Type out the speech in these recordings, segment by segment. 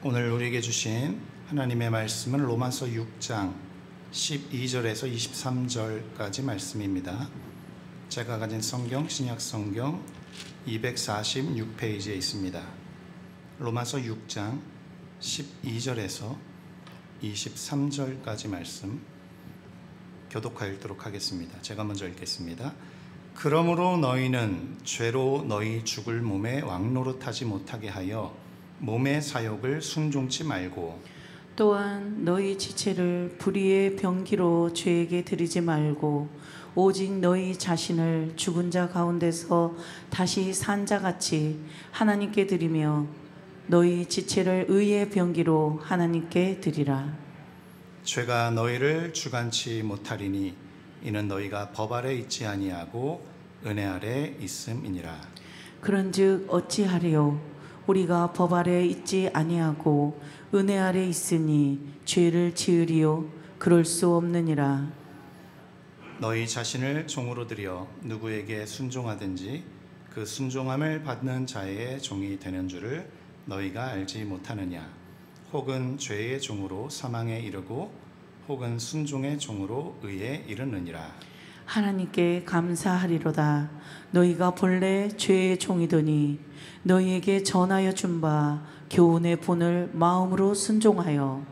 오늘 우리에게 주신 하나님의 말씀은 로마서 6장 12절에서 23절까지 말씀입니다. 제가 가진 성경, 신약 성경 246페이지에 있습니다. 로마서 6장 12절에서 23절까지 말씀 교독하여 읽도록 하겠습니다. 제가 먼저 읽겠습니다. 그러므로 너희는 죄로 너희 죽을 몸에 왕노릇하지 못하게 하여 몸의 사욕을 순종치 말고, 또한 너희 지체를 불의의 병기로 죄에게 드리지 말고 오직 너희 자신을 죽은 자 가운데서 다시 산 자같이 하나님께 드리며 너희 지체를 의의 병기로 하나님께 드리라. 죄가 너희를 주관치 못하리니 이는 너희가 법 아래 있지 아니하고 은혜 아래 있음이니라. 그런즉 어찌하리요? 우리가 법 아래 있지 아니하고 은혜 아래 있으니 죄를 지으리요? 그럴 수 없느니라. 너희 자신을 종으로 들여 누구에게 순종하든지 그 순종함을 받는 자의 종이 되는 줄을 너희가 알지 못하느냐? 혹은 죄의 종으로 사망에 이르고 혹은 순종의 종으로 의에 이르느니라. 하나님께 감사하리로다. 너희가 본래 죄의 종이더니 너희에게 전하여 준 바 교훈의 본을 마음으로 순종하여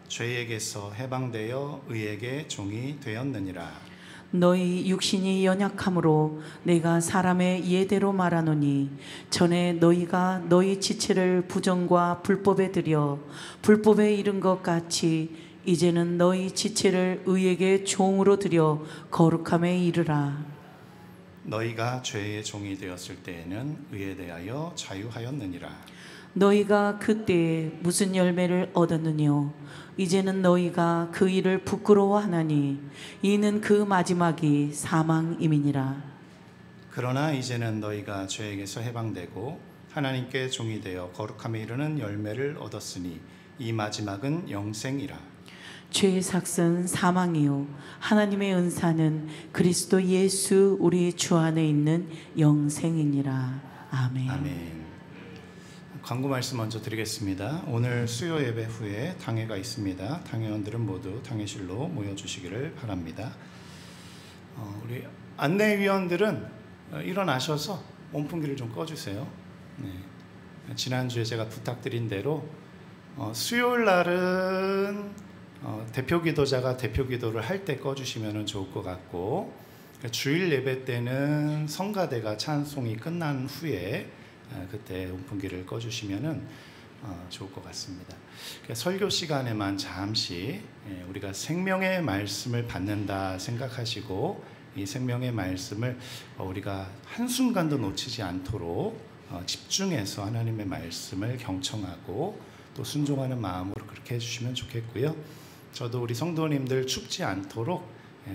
죄에게서 해방되어 의에게 종이 되었느니라. 너희 육신이 연약함으로 내가 사람의 예대로 말하노니 전에 너희가 너희 지체를 부정과 불법에 들여 불법에 이른 것 같이 이제는 너희 지체를 의에게 종으로 들여 거룩함에 이르라. 너희가 죄의 종이 되었을 때에는 의에 대하여 자유하였느니라. 너희가 그때에 무슨 열매를 얻었느뇨? 이제는 너희가 그 일을 부끄러워하나니 이는 그 마지막이 사망임이니라. 그러나 이제는 너희가 죄에게서 해방되고 하나님께 종이 되어 거룩함에 이르는 열매를 얻었으니 이 마지막은 영생이라. 죄의 삭은 사망이요 하나님의 은사는 그리스도 예수 우리 주 안에 있는 영생이니라. 아멘. 아멘. 광고 말씀 먼저 드리겠습니다. 오늘 수요 예배 후에 당회가 있습니다. 당회원들은 모두 당회실로 모여주시기를 바랍니다. 우리 안내위원들은 일어나셔서 온풍기를 좀 꺼주세요. 네. 지난주에 제가 부탁드린 대로 수요일 날은 대표 기도자가 대표 기도를 할 때 꺼주시면 좋을 것 같고, 주일 예배 때는 성가대가 찬송이 끝난 후에 그때 온풍기를 꺼주시면 좋을 것 같습니다. 설교 시간에만 잠시 우리가 생명의 말씀을 받는다 생각하시고 이 생명의 말씀을 우리가 한순간도 놓치지 않도록 집중해서 하나님의 말씀을 경청하고 또 순종하는 마음으로 그렇게 해주시면 좋겠고요. 저도 우리 성도님들 춥지 않도록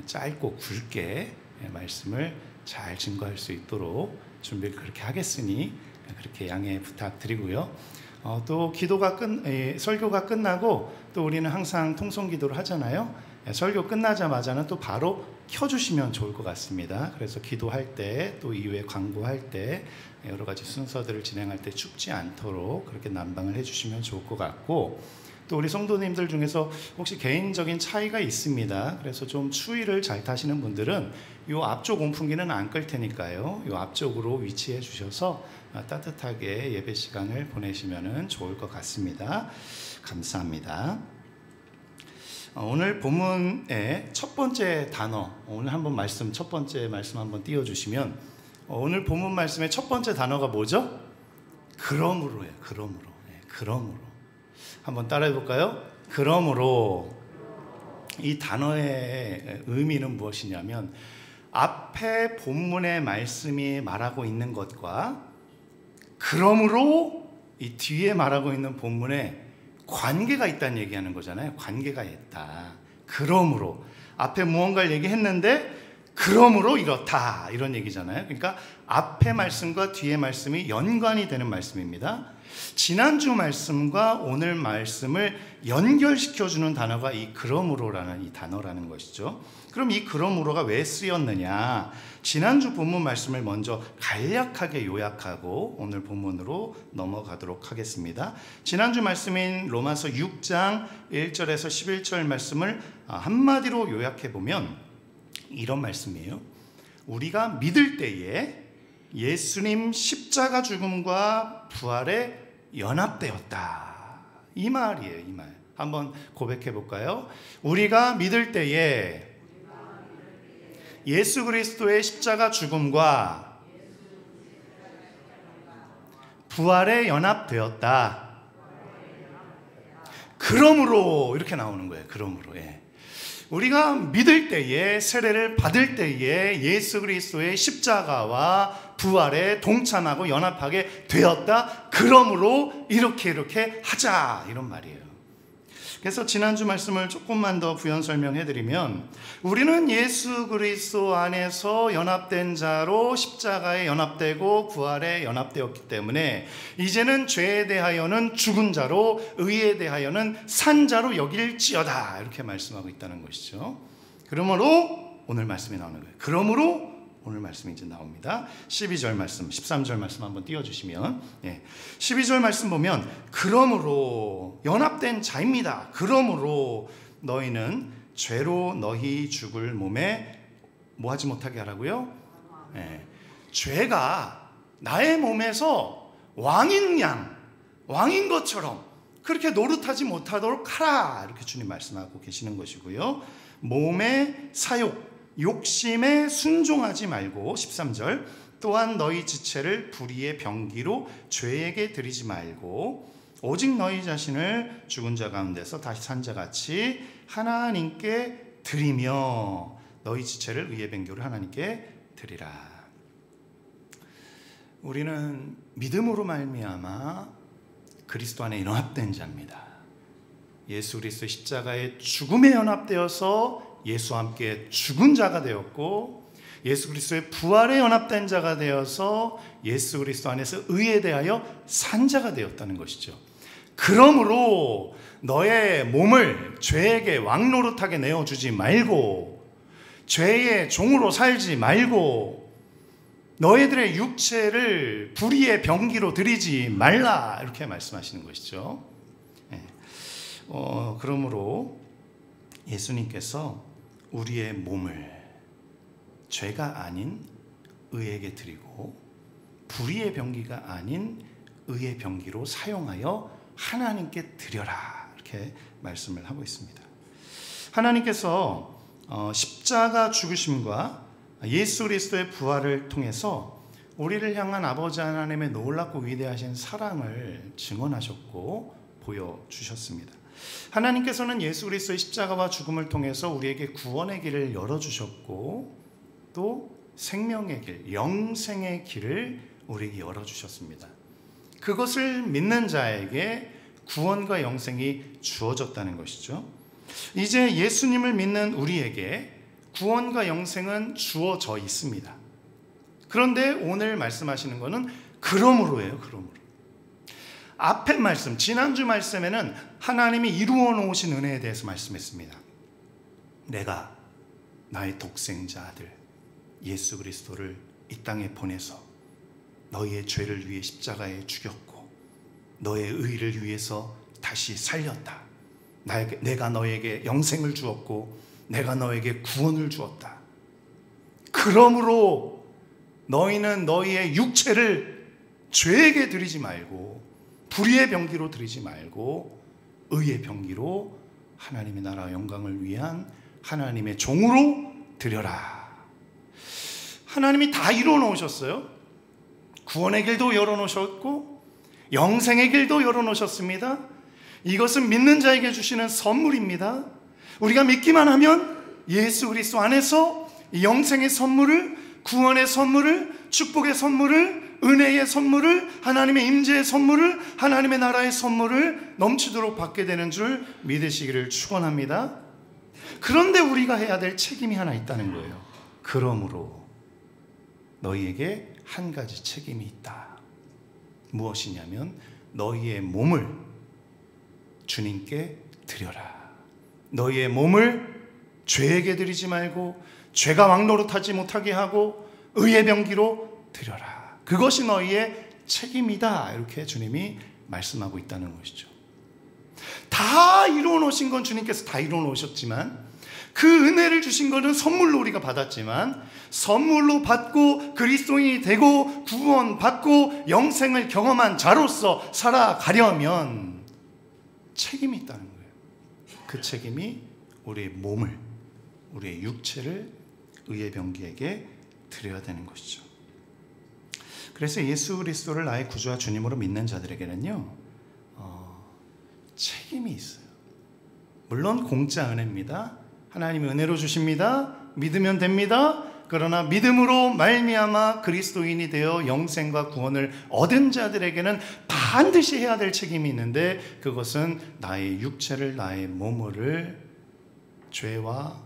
짧고 굵게 말씀을 잘 증거할 수 있도록 준비를 그렇게 하겠으니 그렇게 양해 부탁드리고요. 또 설교가 끝나고 또 우리는 항상 통성기도를 하잖아요. 설교 끝나자마자는 또 바로 켜주시면 좋을 것 같습니다. 그래서 기도할 때 또 이후에 광고할 때 여러 가지 순서들을 진행할 때 춥지 않도록 그렇게 난방을 해주시면 좋을 것 같고, 또 우리 성도님들 중에서 혹시 개인적인 차이가 있습니다. 그래서 좀 추위를 잘 타시는 분들은 이 앞쪽 온풍기는 안 끌 테니까요. 이 앞쪽으로 위치해 주셔서 따뜻하게 예배 시간을 보내시면 좋을 것 같습니다. 감사합니다. 오늘 본문의 첫 번째 단어, 오늘 한번 첫 번째 말씀 한번 띄워주시면, 오늘 본문 말씀의 첫 번째 단어가 뭐죠? 그러므로예요. 그러므로. 한번 따라해 볼까요? 그러므로. 이 단어의 의미는 무엇이냐면, 앞에 본문의 말씀이 말하고 있는 것과 그러므로 이 뒤에 말하고 있는 본문에 관계가 있다는 얘기하는 거잖아요. 관계가 있다. 그러므로 앞에 무언가를 얘기했는데 그러므로 이렇다, 이런 얘기잖아요. 그러니까 앞에 말씀과 뒤에 말씀이 연관이 되는 말씀입니다. 지난주 말씀과 오늘 말씀을 연결시켜주는 단어가 이 그러므로라는 이 단어라는 것이죠. 그럼 이 그러므로가 왜 쓰였느냐? 지난주 본문 말씀을 먼저 간략하게 요약하고 오늘 본문으로 넘어가도록 하겠습니다. 지난주 말씀인 로마서 6장 1절에서 11절 말씀을 한마디로 요약해보면 이런 말씀이에요. 우리가 믿을 때에 예수님 십자가 죽음과 부활에 연합되었다. 이 말이에요. 이 말. 한번 고백해 볼까요? 우리가 믿을 때에 예수 그리스도의 십자가 죽음과 부활에 연합되었다. 그러므로 이렇게 나오는 거예요. 그러므로. 우리가 믿을 때에, 세례를 받을 때에 예수 그리스도의 십자가와 부활에 동참하고 연합하게 되었다. 그러므로 이렇게 하자, 이런 말이에요. 그래서 지난주 말씀을 조금만 더 부연 설명해드리면, 우리는 예수 그리스도 안에서 연합된 자로 십자가에 연합되고 부활에 연합되었기 때문에 이제는 죄에 대하여는 죽은 자로, 의에 대하여는 산 자로 여길지어다, 이렇게 말씀하고 있다는 것이죠. 그러므로 오늘 말씀이 나오는 거예요. 그러므로 오늘 말씀이 이제 나옵니다. 12절 말씀, 13절 말씀 한번 띄워주시면, 12절 말씀 보면 그러므로 연합된 자입니다. 그러므로 너희는 죄로 너희 죽을 몸에 뭐 하지 못하게 하라고요? 죄가 나의 몸에서 왕인 양, 왕인 것처럼 그렇게 노릇하지 못하도록 하라, 이렇게 주님 말씀하고 계시는 것이고요. 몸의 사욕, 욕심에 순종하지 말고, 13절, 또한 너희 지체를 불의의 병기로 죄에게 드리지 말고 오직 너희 자신을 죽은 자 가운데서 다시 산 자같이 하나님께 드리며 너희 지체를 의의 병기로 하나님께 드리라. 우리는 믿음으로 말미암아 그리스도 안에 연합된 자입니다. 예수 그리스도 십자가의 죽음에 연합되어서 예수와 함께 죽은 자가 되었고, 예수 그리스도의 부활에 연합된 자가 되어서 예수 그리스도 안에서 의에 대하여 산 자가 되었다는 것이죠. 그러므로 너의 몸을 죄에게 왕노릇하게 내어주지 말고, 죄의 종으로 살지 말고, 너희들의 육체를 불의의 병기로 드리지 말라, 이렇게 말씀하시는 것이죠. 그러므로 예수님께서 우리의 몸을 죄가 아닌 의에게 드리고 불의의 병기가 아닌 의의 병기로 사용하여 하나님께 드려라, 이렇게 말씀을 하고 있습니다. 하나님께서 십자가 죽으심과 예수 그리스도의 부활을 통해서 우리를 향한 아버지 하나님의 놀랍고 위대하신 사랑을 증언하셨고 보여주셨습니다. 하나님께서는 예수 그리스도의 십자가와 죽음을 통해서 우리에게 구원의 길을 열어주셨고 또 생명의 길, 영생의 길을 우리에게 열어주셨습니다. 그것을 믿는 자에게 구원과 영생이 주어졌다는 것이죠. 이제 예수님을 믿는 우리에게 구원과 영생은 주어져 있습니다. 그런데 오늘 말씀하시는 것은 그러므로예요. 그러므로. 앞에 말씀, 지난주 말씀에는 하나님이 이루어 놓으신 은혜에 대해서 말씀했습니다. 내가 나의 독생자 아들 예수 그리스도를 이 땅에 보내서 너희의 죄를 위해 십자가에 죽였고 너의 의를 위해서 다시 살렸다. 내가 너에게 영생을 주었고 내가 너에게 구원을 주었다. 그러므로 너희는 너희의 육체를 죄에게 드리지 말고 불의의 병기로 드리지 말고 의의 병기로 하나님의 나라 영광을 위한 하나님의 종으로 드려라. 하나님이 다 이루어 놓으셨어요. 구원의 길도 열어 놓으셨고 영생의 길도 열어 놓으셨습니다. 이것은 믿는 자에게 주시는 선물입니다. 우리가 믿기만 하면 예수 그리스도 안에서 영생의 선물을, 구원의 선물을, 축복의 선물을, 은혜의 선물을, 하나님의 임재의 선물을, 하나님의 나라의 선물을 넘치도록 받게 되는 줄 믿으시기를 축원합니다. 그런데 우리가 해야 될 책임이 하나 있다는 거예요. 그러므로 너희에게 한 가지 책임이 있다. 무엇이냐면 너희의 몸을 주님께 드려라. 너희의 몸을 죄에게 드리지 말고 죄가 왕노릇하지 못하게 하고 의의 병기로 드려라. 그것이 너희의 책임이다. 이렇게 주님이 말씀하고 있다는 것이죠. 다 이루어 놓으신 건 주님께서 다 이루어 놓으셨지만, 그 은혜를 주신 것은 선물로 우리가 받았지만, 선물로 받고 그리스도인이 되고 구원받고 영생을 경험한 자로서 살아가려면 책임이 있다는 거예요. 그 책임이 우리의 몸을, 우리의 육체를 의의 병기에게 드려야 되는 것이죠. 그래서 예수 그리스도를 나의 구주와 주님으로 믿는 자들에게는요, 책임이 있어요. 물론 공짜 은혜입니다. 하나님이 은혜로 주십니다. 믿으면 됩니다. 그러나 믿음으로 말미암아 그리스도인이 되어 영생과 구원을 얻은 자들에게는 반드시 해야 될 책임이 있는데, 그것은 나의 육체를, 나의 몸을 죄와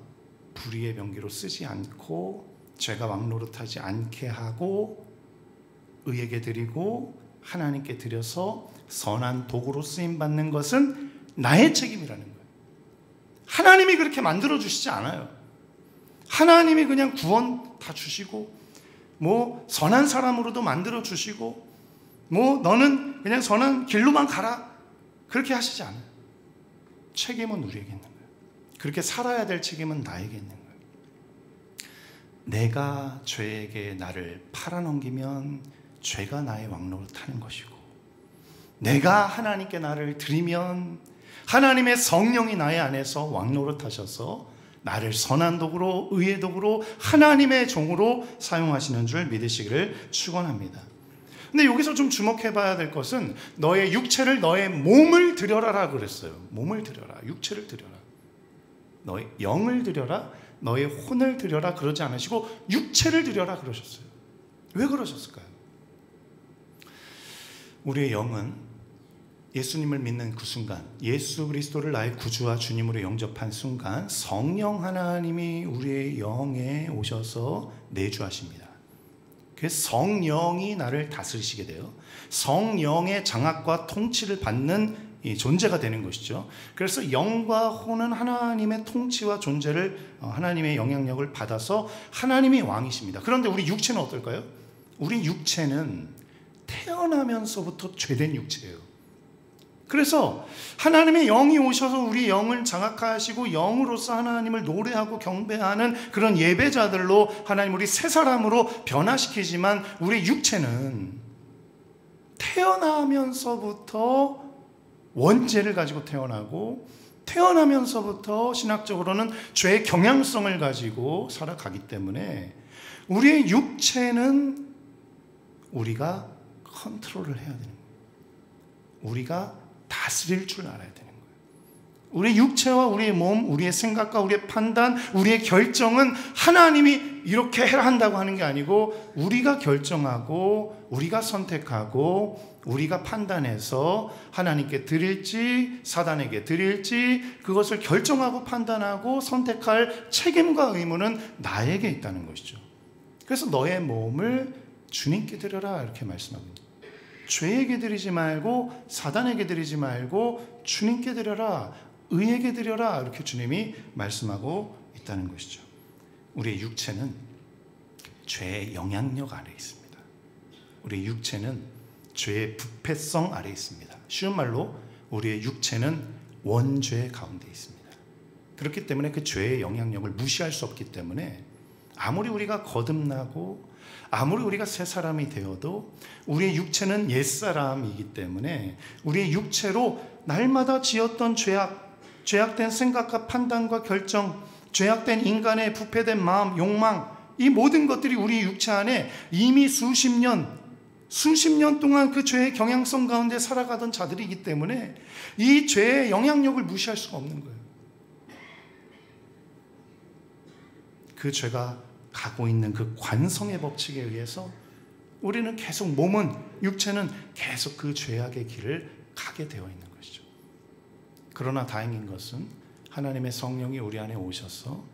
불의의 병기로 쓰지 않고 죄가 왕노릇하지 않게 하고 의에게 드리고 하나님께 드려서 선한 도구로 쓰임받는 것은 나의 책임이라는 거예요. 하나님이 그렇게 만들어 주시지 않아요. 하나님이 그냥 구원 다 주시고 선한 사람으로도 만들어 주시고 너는 그냥 선한 길로만 가라, 그렇게 하시지 않아요. 책임은 우리에게 있는 거예요. 그렇게 살아야 될 책임은 나에게 있는 거예요. 내가 죄에게 나를 팔아넘기면 죄가 나의 왕노릇하는 것이고, 내가 하나님께 나를 드리면 하나님의 성령이 나의 안에서 왕노릇하셔서 나를 선한 도구로, 의의 도구로, 하나님의 종으로 사용하시는 줄 믿으시기를 축원합니다. 근데 여기서 좀 주목해 봐야 될 것은, 너의 육체를, 너의 몸을 드려라라 그랬어요. 몸을 드려라, 육체를 드려라, 너의 영을 드려라, 너의 혼을 드려라 그러지 않으시고 육체를 드려라 그러셨어요. 왜 그러셨을까요? 우리의 영은 예수님을 믿는 그 순간, 예수 그리스도를 나의 구주와 주님으로 영접한 순간, 성령 하나님이 우리의 영에 오셔서 내주하십니다. 그래서 성령이 나를 다스리시게 돼요. 성령의 장악과 통치를 받는 이 존재가 되는 것이죠. 그래서 영과 혼은 하나님의 통치와 존재를, 하나님의 영향력을 받아서 하나님이 왕이십니다. 그런데 우리 육체는 어떨까요? 우리 육체는 태어나면서부터 죄된 육체예요. 그래서 하나님의 영이 오셔서 우리 영을 장악하시고 영으로서 하나님을 노래하고 경배하는 그런 예배자들로 하나님 우리 새 사람으로 변화시키지만, 우리 육체는 태어나면서부터 원죄를 가지고 태어나고, 태어나면서부터 신학적으로는 죄의 경향성을 가지고 살아가기 때문에 우리의 육체는 우리가 컨트롤을 해야 되는 거예요. 우리가 다스릴 줄 알아야 되는 거예요. 우리의 육체와 우리의 몸, 우리의 생각과 우리의 판단, 우리의 결정은 하나님이 이렇게 해라 한다고 하는 게 아니고, 우리가 결정하고 우리가 선택하고 우리가 판단해서 하나님께 드릴지 사단에게 드릴지 그것을 결정하고 판단하고 선택할 책임과 의무는 나에게 있다는 것이죠. 그래서 너의 몸을 주님께 드려라 이렇게 말씀합니다. 죄에게 드리지 말고 사단에게 드리지 말고 주님께 드려라, 의에게 드려라, 이렇게 주님이 말씀하고 있다는 것이죠. 우리의 육체는 죄의 영향력 아래에 있습니다. 우리의 육체는 죄의 부패성 아래에 있습니다. 쉬운 말로 우리의 육체는 원죄 가운데 있습니다. 그렇기 때문에 그 죄의 영향력을 무시할 수 없기 때문에 아무리 우리가 거듭나고 아무리 우리가 새 사람이 되어도 우리의 육체는 옛사람이기 때문에 우리의 육체로 날마다 지었던 죄악된 생각과 판단과 결정, 죄악된 인간의 부패된 마음, 욕망, 이 모든 것들이 우리 육체 안에 이미 수십 년 동안 그 죄의 경향성 가운데 살아가던 자들이기 때문에 이 죄의 영향력을 무시할 수가 없는 거예요. 그 죄가 가고 있는 그 관성의 법칙에 의해서 우리는 계속, 몸은, 육체는 계속 그 죄악의 길을 가게 되어 있는 것이죠. 그러나 다행인 것은 하나님의 성령이 우리 안에 오셔서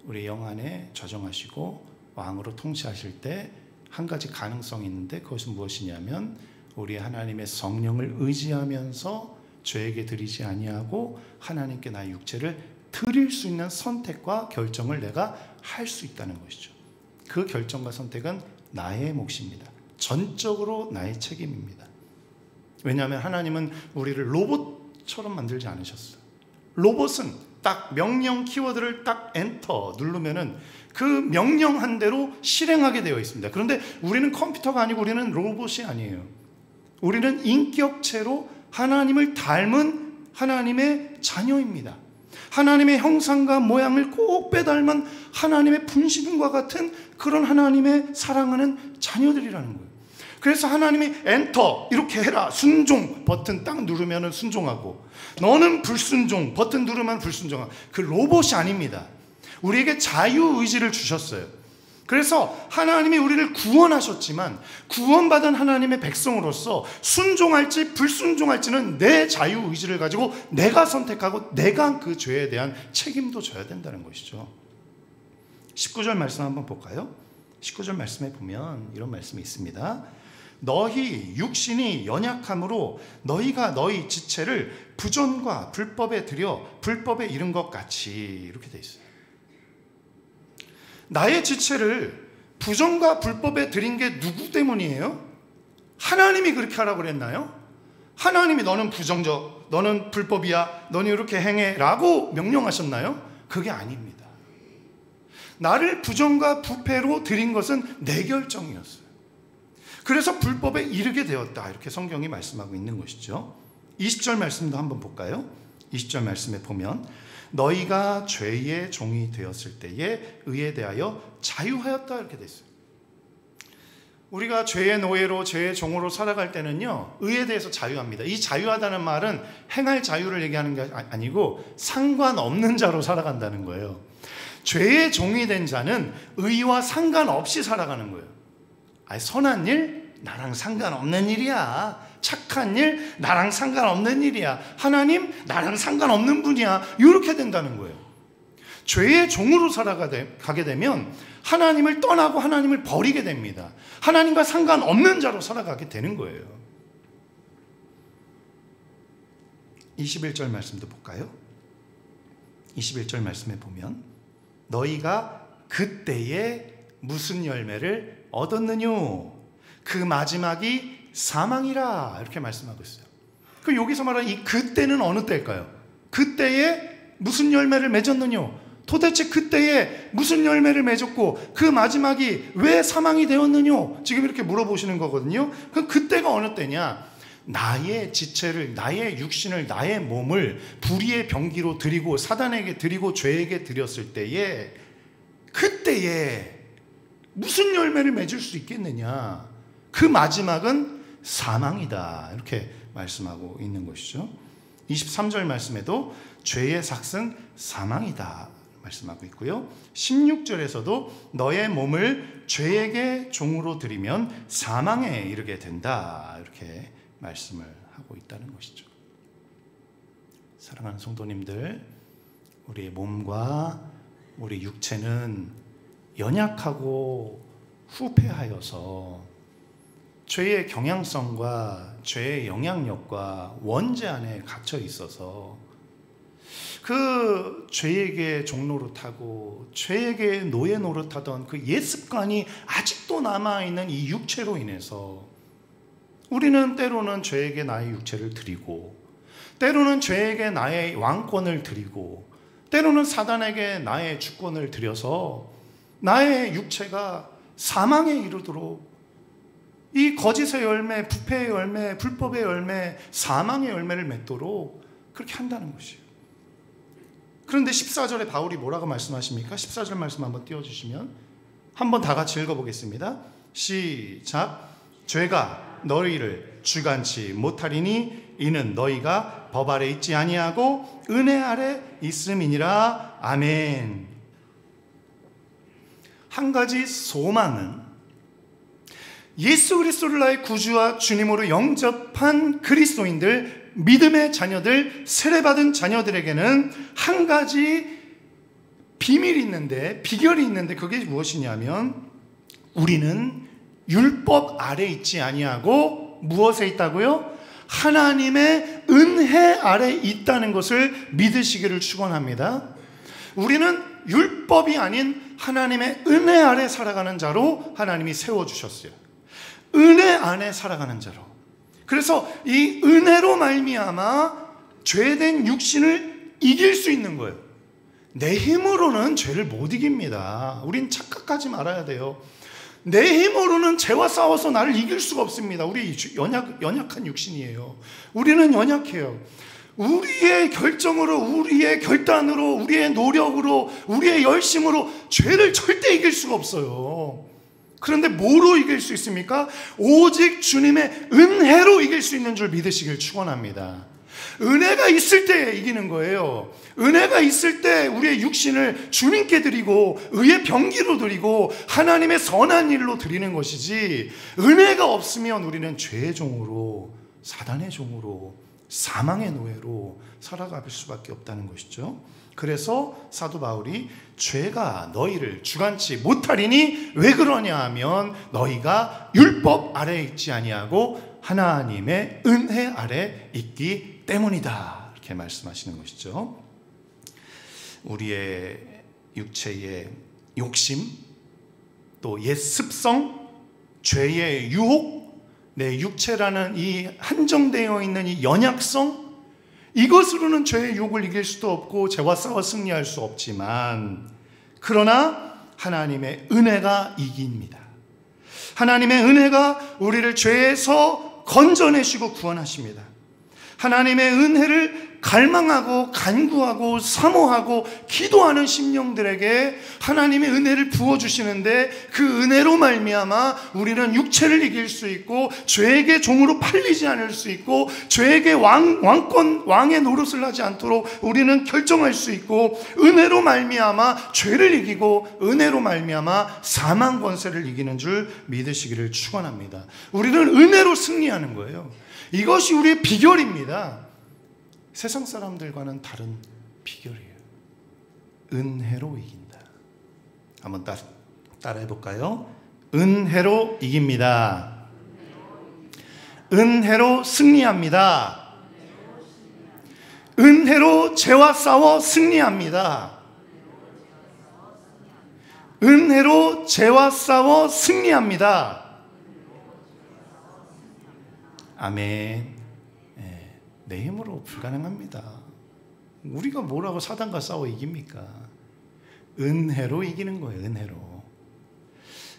우리 영 안에 저정하시고 왕으로 통치하실 때 한 가지 가능성이 있는데, 그것은 무엇이냐면 우리 하나님의 성령을 의지하면서 죄에게 드리지 아니하고 하나님께 나의 육체를 드릴 수 있는 선택과 결정을 내가 할 수 있다는 것이죠. 그 결정과 선택은 나의 몫입니다. 전적으로 나의 책임입니다. 왜냐하면 하나님은 우리를 로봇처럼 만들지 않으셨어요. 로봇은 딱 명령 키워드를 딱 엔터 누르면은 그 명령한 대로 실행하게 되어 있습니다. 그런데 우리는 컴퓨터가 아니고 우리는 로봇이 아니에요. 우리는 인격체로 하나님을 닮은 하나님의 자녀입니다. 하나님의 형상과 모양을 꼭 빼닮은 하나님의 분신과 같은 그런 하나님의 사랑하는 자녀들이라는 거예요. 그래서 하나님이 엔터 이렇게 해라 순종 버튼 딱 누르면 순종하고, 너는 불순종 버튼 누르면 불순종하고, 그 로봇이 아닙니다. 우리에게 자유의지를 주셨어요. 그래서 하나님이 우리를 구원하셨지만 구원받은 하나님의 백성으로서 순종할지 불순종할지는 내 자유의지를 가지고 내가 선택하고 내가 그 죄에 대한 책임도 져야 된다는 것이죠. 19절 말씀 한번 볼까요? 19절 말씀에 보면 이런 말씀이 있습니다. 너희 육신이 연약함으로 너희가 너희 지체를 부전과 불법에 들여 불법에 이른 것 같이, 이렇게 돼 있어요. 나의 지체를 부정과 불법에 드린 게 누구 때문이에요? 하나님이 그렇게 하라고 그랬나요? 하나님이 너는 부정적, 너는 불법이야, 너는 이렇게 행해 라고 명령하셨나요? 그게 아닙니다. 나를 부정과 부패로 드린 것은 내 결정이었어요. 그래서 불법에 이르게 되었다, 이렇게 성경이 말씀하고 있는 것이죠. 20절 말씀도 한번 볼까요? 20절 말씀에 보면 너희가 죄의 종이 되었을 때에 의에 대하여 자유하였다, 이렇게 돼 있어요. 우리가 죄의 노예로 죄의 종으로 살아갈 때는요, 의에 대해서 자유합니다. 이 자유하다는 말은 행할 자유를 얘기하는 게 아니고 상관없는 자로 살아간다는 거예요. 죄의 종이 된 자는 의와 상관없이 살아가는 거예요. 아니, 선한 일? 나랑 상관없는 일이야. 착한 일? 나랑 상관없는 일이야. 하나님? 나랑 상관없는 분이야. 이렇게 된다는 거예요. 죄의 종으로 살아가게 되면 하나님을 떠나고 하나님을 버리게 됩니다. 하나님과 상관없는 자로 살아가게 되는 거예요. 21절 말씀도 볼까요? 21절 말씀에 보면 너희가 그때에 무슨 열매를 얻었느뇨? 그 마지막이 사망이라, 이렇게 말씀하고 있어요. 그 여기서 말하는 이 그때는 어느 때일까요? 그때에 무슨 열매를 맺었느뇨? 도대체 그때에 무슨 열매를 맺었고 그 마지막이 왜 사망이 되었느뇨? 지금 이렇게 물어보시는 거거든요. 그 그때가 어느 때냐? 나의 지체를, 나의 육신을, 나의 몸을 불의의 병기로 드리고 사단에게 드리고 죄에게 드렸을 때에, 그때에 무슨 열매를 맺을 수 있겠느냐? 그 마지막은 사망이다, 이렇게 말씀하고 있는 것이죠. 23절 말씀에도 죄의 삭은 사망이다 말씀하고 있고요. 16절에서도 너의 몸을 죄에게 종으로 드리면 사망에 이르게 된다, 이렇게 말씀을 하고 있다는 것이죠. 사랑하는 성도님들, 우리의 몸과 우리 육체는 연약하고 후패하여서 죄의 경향성과 죄의 영향력과 원죄 안에 갇혀 있어서 그 죄에게 종노릇하고 죄에게 노예 노릇하던 그 옛 습관이 아직도 남아있는 이 육체로 인해서 우리는 때로는 죄에게 나의 육체를 드리고, 때로는 죄에게 나의 왕권을 드리고, 때로는 사단에게 나의 주권을 드려서 나의 육체가 사망에 이르도록, 이 거짓의 열매, 부패의 열매, 불법의 열매, 사망의 열매를 맺도록 그렇게 한다는 것이에요. 그런데 14절에 바울이 뭐라고 말씀하십니까? 14절 말씀 한번 띄워주시면 한번 다 같이 읽어보겠습니다. 시작. 죄가 너희를 주관치 못하리니 이는 너희가 법 아래 있지 아니하고 은혜 아래 있음이니라. 아멘. 한 가지 소망은 예수 그리스도를 나의 구주와 주님으로 영접한 그리스도인들, 믿음의 자녀들, 세례받은 자녀들에게는 한 가지 비밀이 있는데, 비결이 있는데, 그게 무엇이냐면 우리는 율법 아래 있지 아니하고 무엇에 있다고요? 하나님의 은혜 아래 있다는 것을 믿으시기를 축원합니다. 우리는 율법이 아닌 하나님의 은혜 아래 살아가는 자로 하나님이 세워주셨어요. 은혜 안에 살아가는 자로. 그래서 이 은혜로 말미암아 죄된 육신을 이길 수 있는 거예요. 내 힘으로는 죄를 못 이깁니다. 우린 착각하지 말아야 돼요. 내 힘으로는 죄와 싸워서 나를 이길 수가 없습니다. 우리 연약한 육신이에요. 우리는 연약해요. 우리의 결정으로, 우리의 결단으로, 우리의 노력으로, 우리의 열심으로 죄를 절대 이길 수가 없어요. 그런데 뭐로 이길 수 있습니까? 오직 주님의 은혜로 이길 수 있는 줄 믿으시길 축원합니다. 은혜가 있을 때 이기는 거예요. 은혜가 있을 때 우리의 육신을 주님께 드리고 의의 병기로 드리고 하나님의 선한 일로 드리는 것이지, 은혜가 없으면 우리는 죄의 종으로, 사단의 종으로, 사망의 노예로 살아갈 수밖에 없다는 것이죠. 그래서 사도 바울이 죄가 너희를 주관치 못하리니 왜 그러냐 하면 너희가 율법 아래에 있지 아니하고 하나님의 은혜 아래 있기 때문이다, 이렇게 말씀하시는 것이죠. 우리의 육체의 욕심, 또 옛 습성, 죄의 유혹, 내 육체라는 이 한정되어 있는 이 연약성, 이것으로는 죄의 유혹을 이길 수도 없고 죄와 싸워 승리할 수 없지만, 그러나 하나님의 은혜가 이깁니다. 하나님의 은혜가 우리를 죄에서 건져내시고 구원하십니다. 하나님의 은혜를 갈망하고 간구하고 사모하고 기도하는 심령들에게 하나님의 은혜를 부어주시는데, 그 은혜로 말미암아 우리는 육체를 이길 수 있고 죄에게 종으로 팔리지 않을 수 있고 죄에게 왕의 노릇을 하지 않도록 우리는 결정할 수 있고, 은혜로 말미암아 죄를 이기고 은혜로 말미암아 사망 권세를 이기는 줄 믿으시기를 축원합니다. 우리는 은혜로 승리하는 거예요. 이것이 우리의 비결입니다. 세상 사람들과는 다른 비결이에요. 은혜로 이긴다. 한번 따라해 볼까요? 은혜로 이깁니다. 은혜로 승리합니다. 은혜로 죄와 싸워 승리합니다. 은혜로 죄와 싸워 승리합니다. 아멘. 내 힘으로 불가능합니다. 우리가 뭐라고 사단과 싸워 이깁니까? 은혜로 이기는 거예요. 은혜로.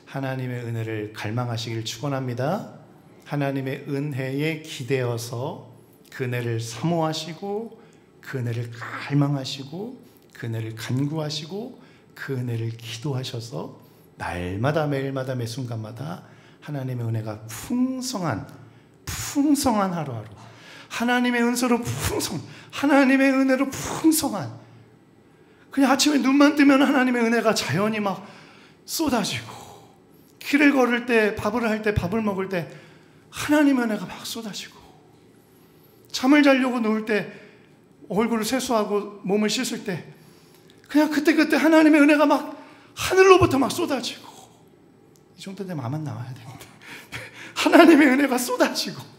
하나님의 은혜를 갈망하시길 축원합니다. 하나님의 은혜에 기대어서 그 은혜를 사모하시고 그 은혜를 갈망하시고 그 은혜를 간구하시고 그 은혜를 기도하셔서 날마다 매일마다 매 순간마다 하나님의 은혜가 풍성한 하루하루, 하나님의 은혜로 하나님의 은혜로 풍성한, 그냥 아침에 눈만 뜨면 하나님의 은혜가 자연히 막 쏟아지고, 길을 걸을 때, 밥을 할 때, 밥을 먹을 때 하나님의 은혜가 막 쏟아지고, 잠을 자려고 누울 때 얼굴을 세수하고 몸을 씻을 때 그냥 그때그때 하나님의 은혜가 막 하늘로부터 막 쏟아지고, 이 정도 되면 아만 나와야 되는데 하나님의 은혜가 쏟아지고,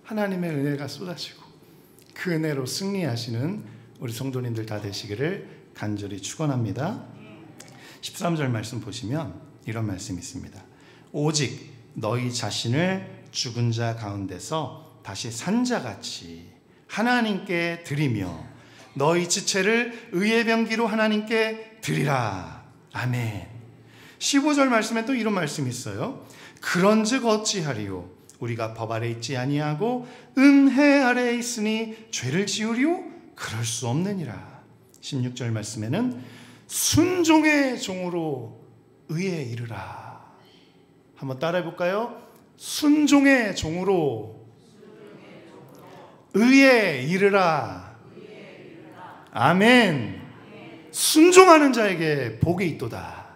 하나님의 은혜가 쏟아지고 그 은혜로 승리하시는 우리 성도님들 다 되시기를 간절히 축원합니다. 13절 말씀 보시면 이런 말씀이 있습니다. 오직 너희 자신을 죽은 자 가운데서 다시 산 자같이 하나님께 드리며 너희 지체를 의의 병기로 하나님께 드리라. 아멘. 15절 말씀에 또 이런 말씀이 있어요. 그런즉 어찌하리요? 우리가 법 아래 있지 아니하고 은혜 아래에 있으니 죄를 지으리요? 그럴 수 없느니라. 16절 말씀에는 순종의 종으로 의에 이르라. 한번 따라해 볼까요? 순종의 종으로 의에 이르라. 아멘. 순종하는 자에게 복이 있도다.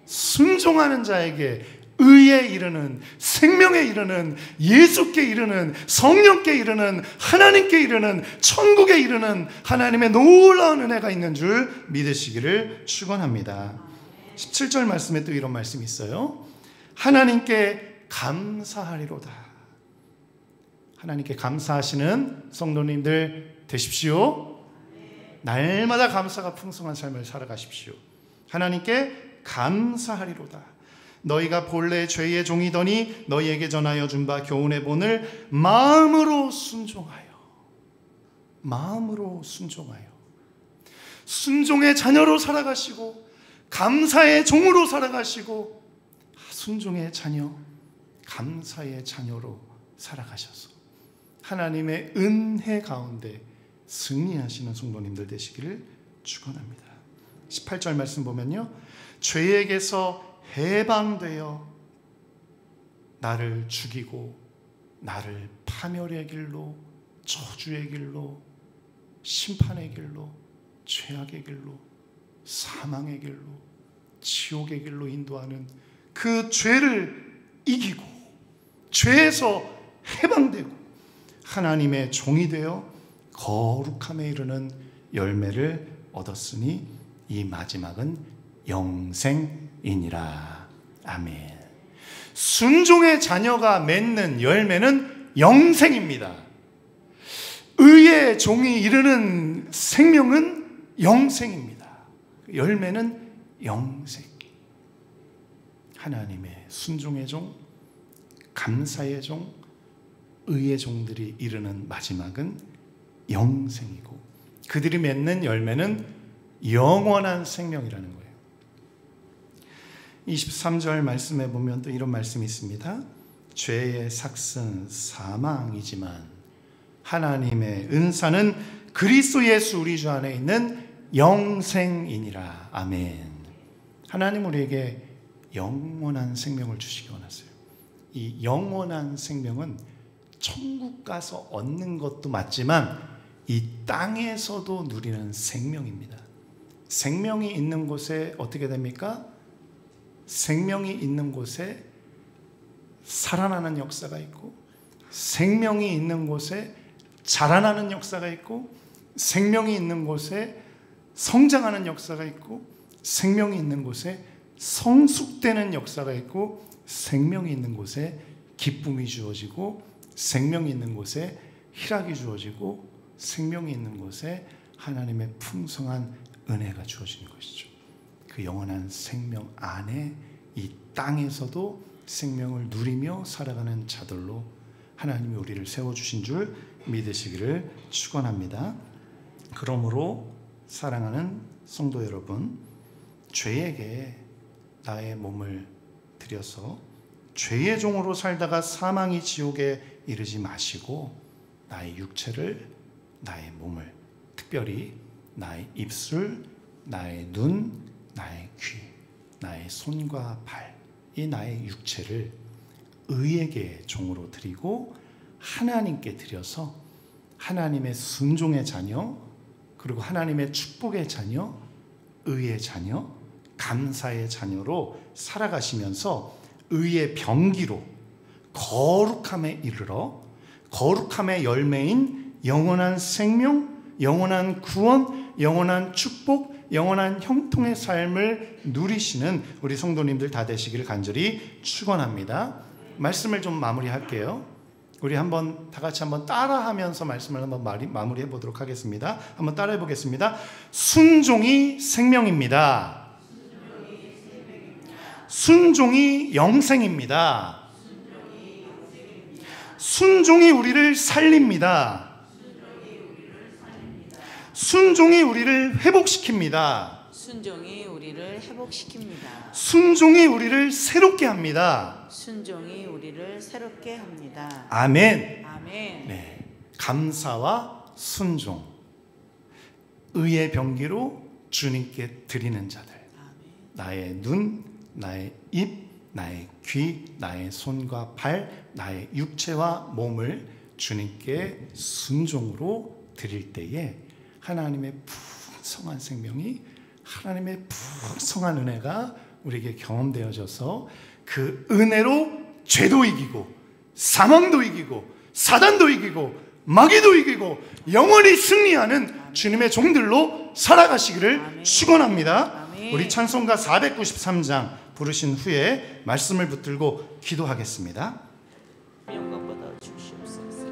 순종하는 자에게 의에 이르는, 생명에 이르는, 예수께 이르는, 성령께 이르는, 하나님께 이르는, 천국에 이르는 하나님의 놀라운 은혜가 있는 줄 믿으시기를 축원합니다. 17절 말씀에 또 이런 말씀이 있어요. 하나님께 감사하리로다. 하나님께 감사하시는 성도님들 되십시오. 날마다 감사가 풍성한 삶을 살아가십시오. 하나님께 감사하리로다. 너희가 본래 죄의 종이더니 너희에게 전하여 준 바 교훈의 본을 마음으로 순종하여 순종의 자녀로 살아가시고 감사의 종으로 살아가시고 순종의 자녀, 감사의 자녀로 살아가셔서 하나님의 은혜 가운데 승리하시는 성도님들 되시기를 축원합니다. 18절 말씀 보면요, 죄에게서 해방되어 나를 죽이고 나를 파멸의 길로, 저주의 길로, 심판의 길로, 죄악의 길로, 사망의 길로, 지옥의 길로 인도하는 그 죄를 이기고 죄에서 해방되고 하나님의 종이 되어 거룩함에 이르는 열매를 얻었으니 이 마지막은 영생이니라. 아멘. 순종의 자녀가 맺는 열매는 영생입니다. 의의 종이 이르는 생명은 영생입니다. 열매는 영생. 하나님의 순종의 종, 감사의 종, 의의 종들이 이르는 마지막은 영생이고 그들이 맺는 열매는 영원한 생명이라는 거예요. 23절 말씀에 보면 또 이런 말씀이 있습니다. 죄의 삭은 사망이지만 하나님의 은사는 그리스도 예수 우리 주 안에 있는 영생이니라. 아멘. 하나님 우리에게 영원한 생명을 주시기 원하세요. 이 영원한 생명은 천국 가서 얻는 것도 맞지만 이 땅에서도 누리는 생명입니다. 생명이 있는 곳에 어떻게 됩니까? 생명이 있는 곳에 살아나는 역사가 있고, 생명이 있는 곳에 자라나는 역사가 있고, 생명이 있는 곳에 성장하는 역사가 있고, 생명이 있는 곳에 성숙되는 역사가 있고, 생명이 있는 곳에 기쁨이 주어지고, 생명이 있는 곳에 희락이 주어지고, 생명이 있는 곳에 하나님의 풍성한 은혜가 주어지는 것이죠. 그 영원한 생명 안에 이 땅에서도 생명을 누리며 살아가는 자들로 하나님이 우리를 세워주신 줄 믿으시기를 축원합니다. 그러므로 사랑하는 성도 여러분, 죄에게 나의 몸을 들여서 죄의 종으로 살다가 사망이 지옥에 이르지 마시고 나의 육체를, 나의 몸을, 특별히 나의 입술, 나의 눈, 나의 귀, 나의 손과 발, 이 나의 육체를 의에게 종으로 드리고 하나님께 드려서 하나님의 순종의 자녀, 그리고 하나님의 축복의 자녀, 의의 자녀, 감사의 자녀로 살아가시면서 의의 병기로 거룩함에 이르러 거룩함의 열매인 영원한 생명, 영원한 구원, 영원한 축복, 영원한 형통의 삶을 누리시는 우리 성도님들 다 되시기를 간절히 축원합니다. 말씀을 좀 마무리할게요. 우리 한번 다 같이 한번 따라하면서 말씀을 한번 마무리해 보도록 하겠습니다. 한번 따라해 보겠습니다. 순종이 생명입니다. 순종이 영생입니다. 순종이 우리를 살립니다. 순종이 우리를 회복시킵니다. 순종이 우리를 회복시킵니다. 순종이 우리를 새롭게 합니다. 순종이 우리를 새롭게 합니다. 아멘. 아멘. 네, 감사와 순종, 의의 병기로 주님께 드리는 자들. 아멘. 나의 눈, 나의 입, 나의 귀, 나의 손과 발, 나의 육체와 몸을 주님께 순종으로 드릴 때에 하나님의 풍성한 생명이, 하나님의 풍성한 은혜가 우리에게 경험되어져서 그 은혜로 죄도 이기고 사망도 이기고 사단도 이기고 마귀도 이기고 영원히 승리하는 주님의 종들로 살아가시기를 축원합니다. 우리 찬송가 493장 부르신 후에 말씀을 붙들고 기도하겠습니다. 영광보다 주시옵소서.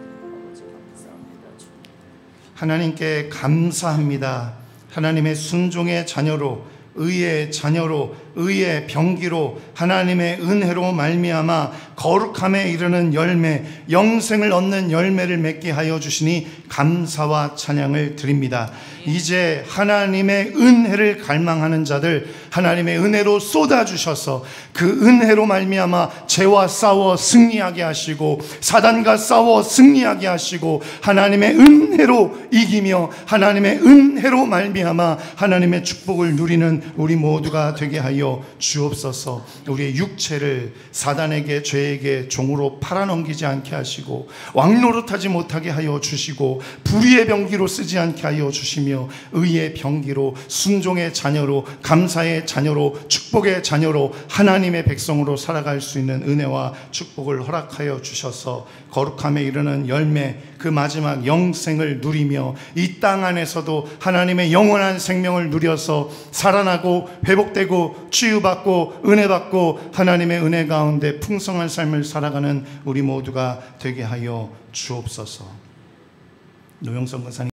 하나님께 감사합니다. 하나님의 순종의 자녀로, 의의 자녀로, 의의 병기로, 하나님의 은혜로 말미암아 거룩함에 이르는 열매, 영생을 얻는 열매를 맺게 하여 주시니 감사와 찬양을 드립니다. 이제 하나님의 은혜를 갈망하는 자들, 하나님의 은혜로 쏟아주셔서 그 은혜로 말미암아 죄와 싸워 승리하게 하시고, 사단과 싸워 승리하게 하시고, 하나님의 은혜로 이기며 하나님의 은혜로 말미암아 하나님의 축복을 누리는 우리 모두가 되게 하여 주옵소서. 우리의 육체를 사단에게, 죄에게 종으로 팔아넘기지 않게 하시고, 왕노릇하지 못하게 하여 주시고, 불의의 병기로 쓰지 않게 하여 주시며, 의의 병기로, 순종의 자녀로, 감사의 자녀로, 축복의 자녀로, 하나님의 백성으로 살아갈 수 있는 은혜와 축복을 허락하여 주셔서 거룩함에 이르는 열매, 그 마지막 영생을 누리며 이 땅 안에서도 하나님의 영원한 생명을 누려서 살아나고 회복되고 치유받고 은혜받고 하나님의 은혜 가운데 풍성한 삶을 살아가는 우리 모두가 되게 하여 주옵소서. 노영성 권사님